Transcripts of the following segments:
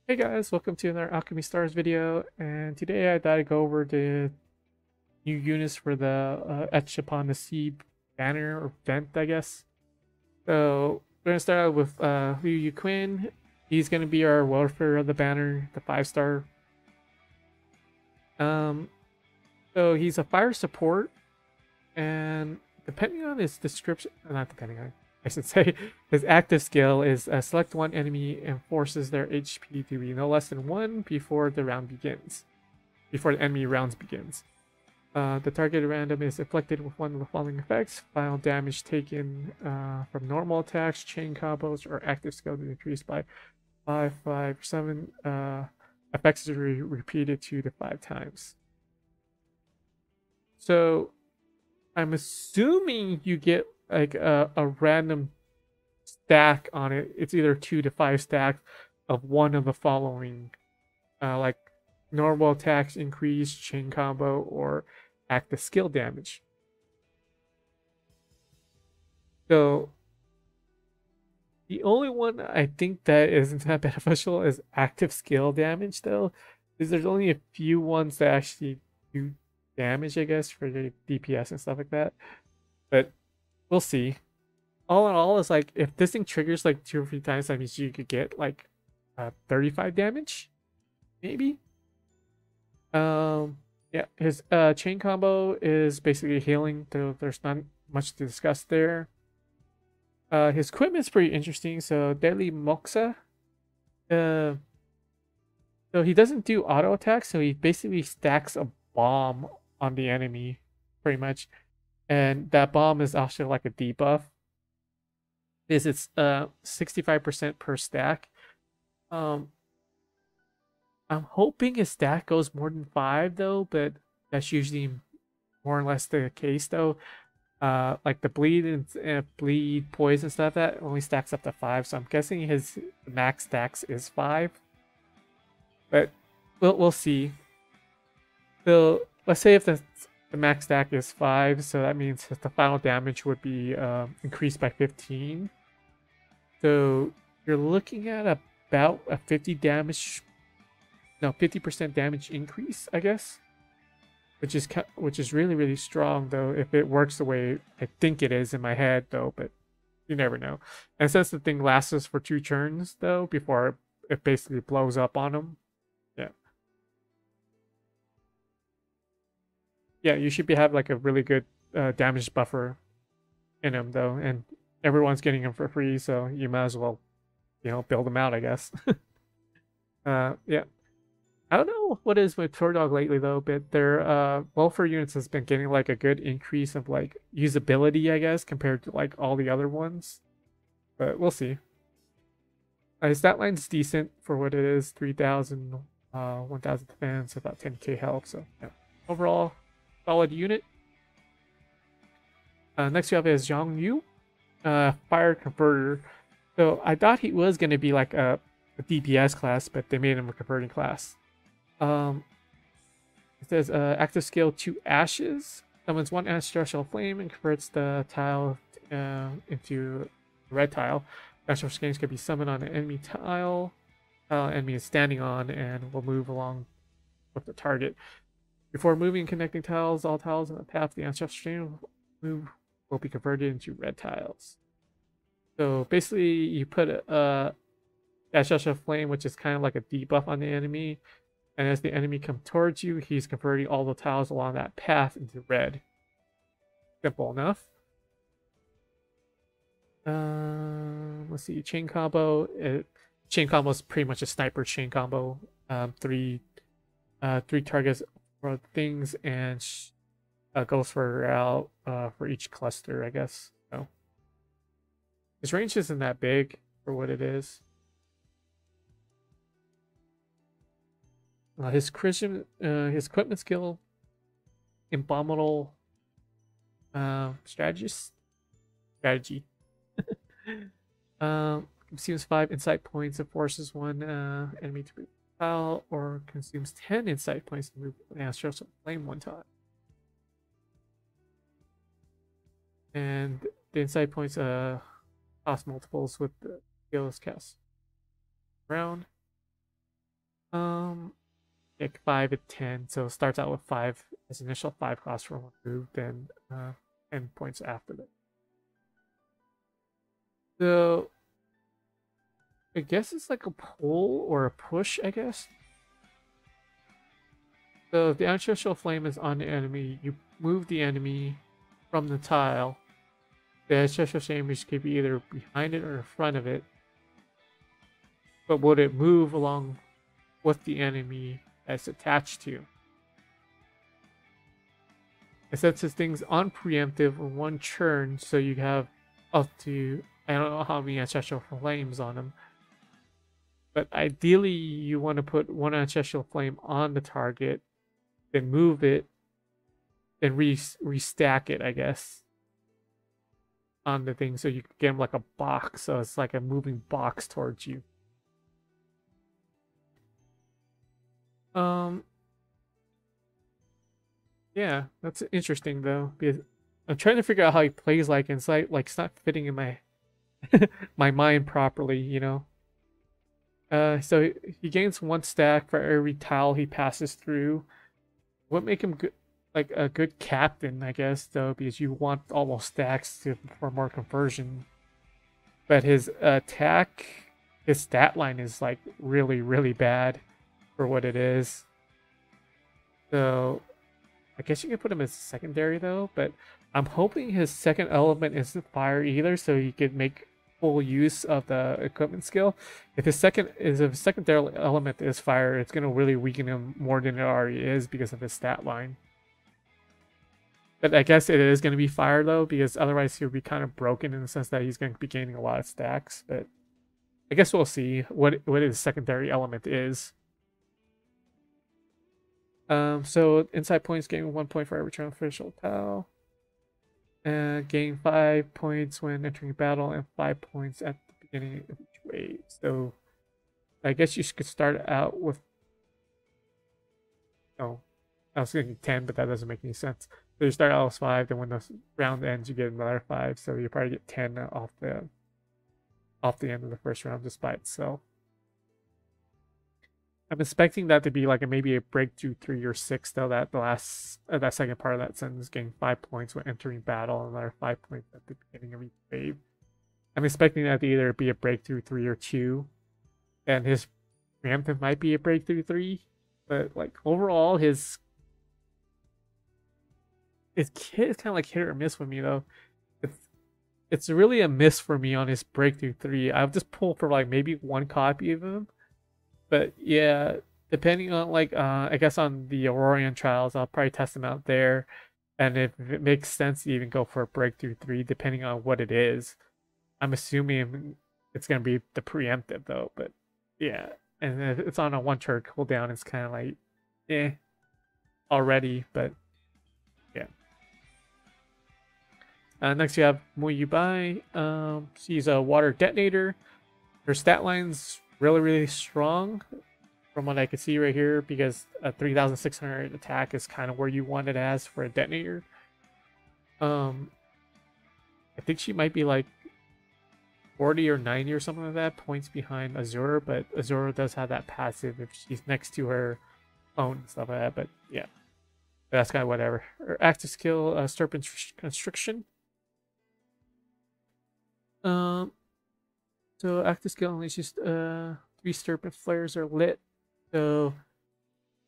Hey guys, welcome to another Alchemy Stars video, and today I thought I'd go over the new units for the Etched Upon the Sea banner or vent, I guess. So we're gonna start out with Liu Quinn. He's gonna be our welfare of the banner, the 5-star. Um, so he's a fire support, and depending on his description, not depending on, I should say, his active skill is select one enemy and forces their HP to be no less than 1 before the round begins. Before the enemy rounds begins. The target random is afflicted with one of the following effects. Final damage taken from normal attacks, chain combos, or active skill is increased by 5, 5, 7. Effects are repeated 2 to 5 times. So I'm assuming you get like a random stack on it. It's either 2 to 5 stacks of one of the following, like normal attacks increase, chain combo, or active skill damage. So the only one I think that isn't that beneficial is active skill damage, though, because there's only a few ones that actually do damage, I guess, for the DPS and stuff like that. But we'll see. All in all, it's like if this thing triggers like 2 or 3 times, that means you could get like 35 damage, maybe. Yeah, his chain combo is basically healing, though there's not much to discuss there. His equipment's pretty interesting. So Deadly Moxa. Uh, so he doesn't do auto attacks, so he basically stacks a bomb on the enemy, pretty much. And that bomb is also like a debuff. It's 65% per stack. Um I'm hoping his stack goes more than 5 though, but that's usually more or less the case though. Like the bleed and bleed poison stuff that only stacks up to 5, so I'm guessing his max stacks is 5. But we'll see. So let's say if the max stack is 5, so that means that the final damage would be increased by 15. So you're looking at about a 50% damage increase, I guess, which is really strong though if it works the way I think it is in my head though, but you never know. And since the thing lasts for 2 turns though before it basically blows up on them, yeah, you should have like a really good damage buffer in them though, and everyone's getting them for free, so you might as well build them out, I guess. Yeah. I don't know what is with Tour Dog lately though, but their welfare units has been getting like a good increase of like usability, I guess, compared to like all the other ones. But we'll see. His stat line's decent for what it is, 3,000, 1,000 defense, about 10k health. So yeah, overall, solid unit. Next we have is Zhong, fire converter. So I thought he was gonna be like a DPS class, but they made him a converting class. It says active skill 2 ashes. Summons 1 ancestral flame and converts the tile into a red tile. Ancestral flames can be summoned on an enemy tile. Enemy is standing on and will move along with the target. Before moving and connecting tiles, all tiles in the path of the ancestral flame will be converted into red tiles. So basically, you put a ancestral flame, which is kind of like a debuff on the enemy. And as the enemy comes towards you, he's converting all the tiles along that path into red. Simple enough. Let's see, chain combo. Chain combo is pretty much a sniper chain combo. Three targets for things and goes further out for each cluster, I guess. So his range isn't that big for what it is. His Christian, his equipment skill, abominable strategy. Consumes 5 insight points and forces 1 enemy to move a tile, or consumes 10 insight points to move an astral flame 1 time. And the insight points cost multiples with the skills cast round. Like 5 and 10. So it starts out with 5 as initial 5 cost for one move, then 10 points after that. So I guess it's like a pull or a push, I guess. So if the ancestral flame is on the enemy, you move the enemy from the tile. The ancestral flame could be either behind it or in front of it. But would it move along with the enemy that's attached to? It sets this thing's on preemptive or one churn, so you have up to, I don't know how many ancestral flames on them. But ideally, you want to put one ancestral flame on the target, then move it, then restack it, I guess, on the thing, so you can get them like a box. So it's like a moving box towards you. Yeah, that's interesting though, because I'm trying to figure out how he plays like, and it's like it's not fitting in my my mind properly, you know. So he gains 1 stack for every tile he passes through. What make him good, like a good captain, I guess, though, because you want almost stacks for more conversion. But his attack, his stat line is like really, really bad for what it is. So I guess you could put him as secondary though, but I'm hoping his second element isn't fire either, so he could make full use of the equipment skill. If his secondary element is fire, it's gonna really weaken him more than it already is because of his stat line. But I guess it is gonna be fire though, because otherwise he'll be kind of broken in the sense that he's gonna be gaining a lot of stacks. But I guess we'll see what his secondary element is. So inside points gain 1 point for every turn official tile. Gain 5 points when entering battle and 5 points at the beginning of each wave. So I guess you could start out with, oh, I was thinking 10, but that doesn't make any sense. So you start out with 5, then when the round ends, you get another 5. So you probably get 10 off the end of the first round just by itself. I'm expecting that to be like maybe a breakthrough 3 or 6, though. That the last that second part of that sentence, getting 5 points when entering battle, and another 5 points at the beginning of each wave. I'm expecting that to either be a breakthrough 3 or 2, and his preemptive might be a breakthrough 3, but like overall, his kit is kind of like hit or miss with me though. It's really a miss for me on his breakthrough 3. I'll just pull for like maybe 1 copy of him. But yeah, depending on like I guess on the Aurorian trials, I'll probably test them out there. And if it makes sense to even go for a breakthrough 3, depending on what it is. I'm assuming it's gonna be the preemptive though, but yeah. And if it's on a 1 turn cooldown, it's kinda like already, but yeah. Next you have Yuebai. She's a water detonator. Her stat line's really strong from what I can see right here, because a 3,600 attack is kind of where you want it as for a detonator. I think she might be like 40 or 90 or something like that points behind Azura, but Azura does have that passive if she's next to her phone and stuff like that. But yeah, that's kind of whatever. Her active skill, Serpent Constriction. So active skill unleashes 3 serpent flares are lit. So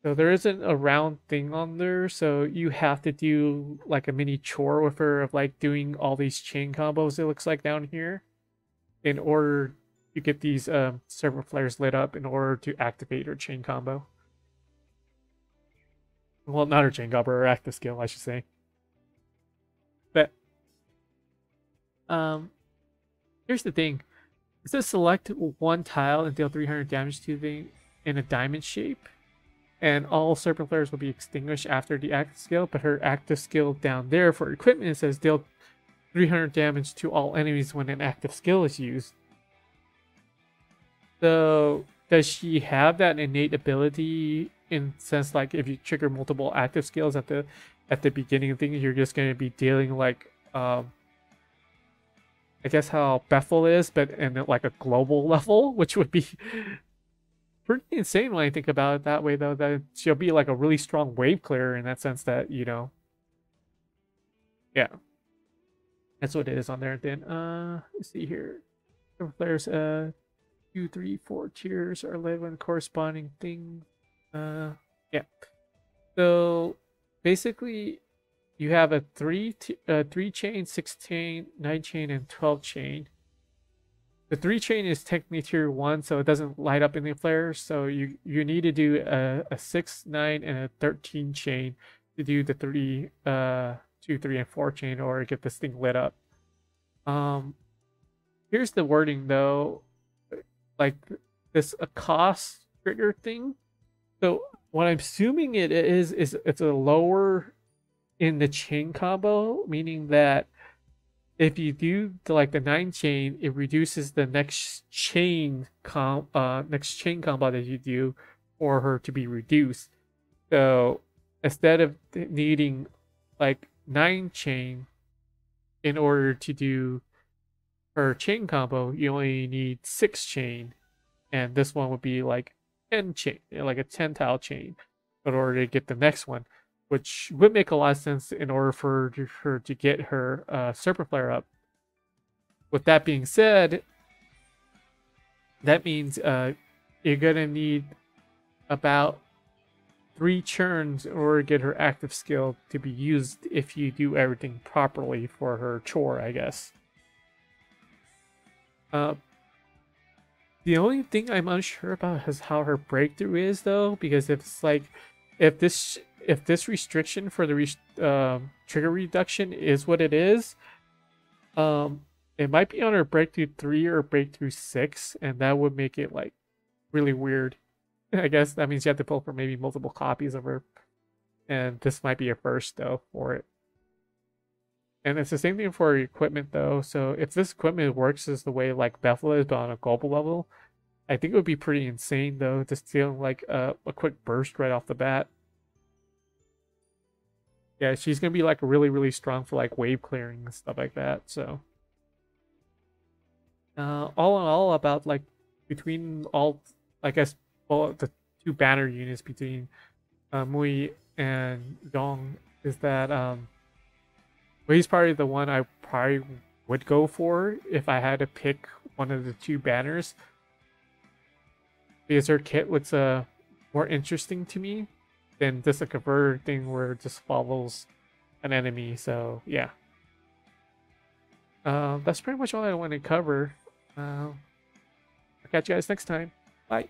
there isn't a round thing on there, so you have to do like a mini chore with her of like doing all these chain combos, it looks like down here, in order to get these serpent flares lit up in order to activate her chain combo. Well, not her chain combo, her active skill, I should say. But here's the thing. It says select 1 tile and deal 300 damage to the in a diamond shape, and all serpent flares will be extinguished after the active skill. But her active skill down there for equipment, it says deal 300 damage to all enemies when an active skill is used. So does she have that innate ability in sense like if you trigger multiple active skills at the beginning of things, you're just going to be dealing like I guess how Bethel is, but in like a global level, which would be pretty insane when I think about it that way, though, that she'll be like a really strong wave clearer in that sense that, you know, yeah, that's what it is on there. Then, let's see here. Players, 2, 3, 4 tiers are led when corresponding things. Yeah. So basically, you have a 3 chain, 6 chain, 9 chain, and 12 chain. The 3 chain is technically tier 1, so it doesn't light up in the flares. So you need to do a 6, 9, and a 13 chain to do the 2, 3, and 4 chain or get this thing lit up. Here's the wording though, like this a cost trigger thing. So what I'm assuming it is it's a lower in the chain combo, meaning that if you do the 9 chain, it reduces the next chain combo that you do for her to be reduced. So instead of needing like 9 chain in order to do her chain combo, you only need 6 chain, and this one would be like 10 chain, like a 10 tile chain, in order to get the next one, which would make a lot of sense in order for her to get her Serpent Flare up. With that being said, that means you're gonna need about 3 churns in order to get her active skill to be used if you do everything properly for her chore, I guess. The only thing I'm unsure about is how her breakthrough is, though, because if it's like if this restriction for the trigger reduction is what it is, it might be on her breakthrough 3 or breakthrough 6, and that would make it like really weird. I guess that means you have to pull for maybe multiple copies of her, and this might be a first though for it. And it's the same thing for equipment though. So if this equipment works as the way like Bethel is, but on a global level, I think it would be pretty insane though to steal like a quick burst right off the bat. Yeah, she's gonna be like really, really strong for like wave clearing and stuff like that. So all in all, about like between all, I guess, all the 2 banner units between Mui and Zhong is that well, he's probably the one I probably would go for if I had to pick one of the 2 banners, because her kit looks more interesting to me than just a converter thing where it just follows an enemy. So yeah, that's pretty much all I want to cover. I'll catch you guys next time. Bye.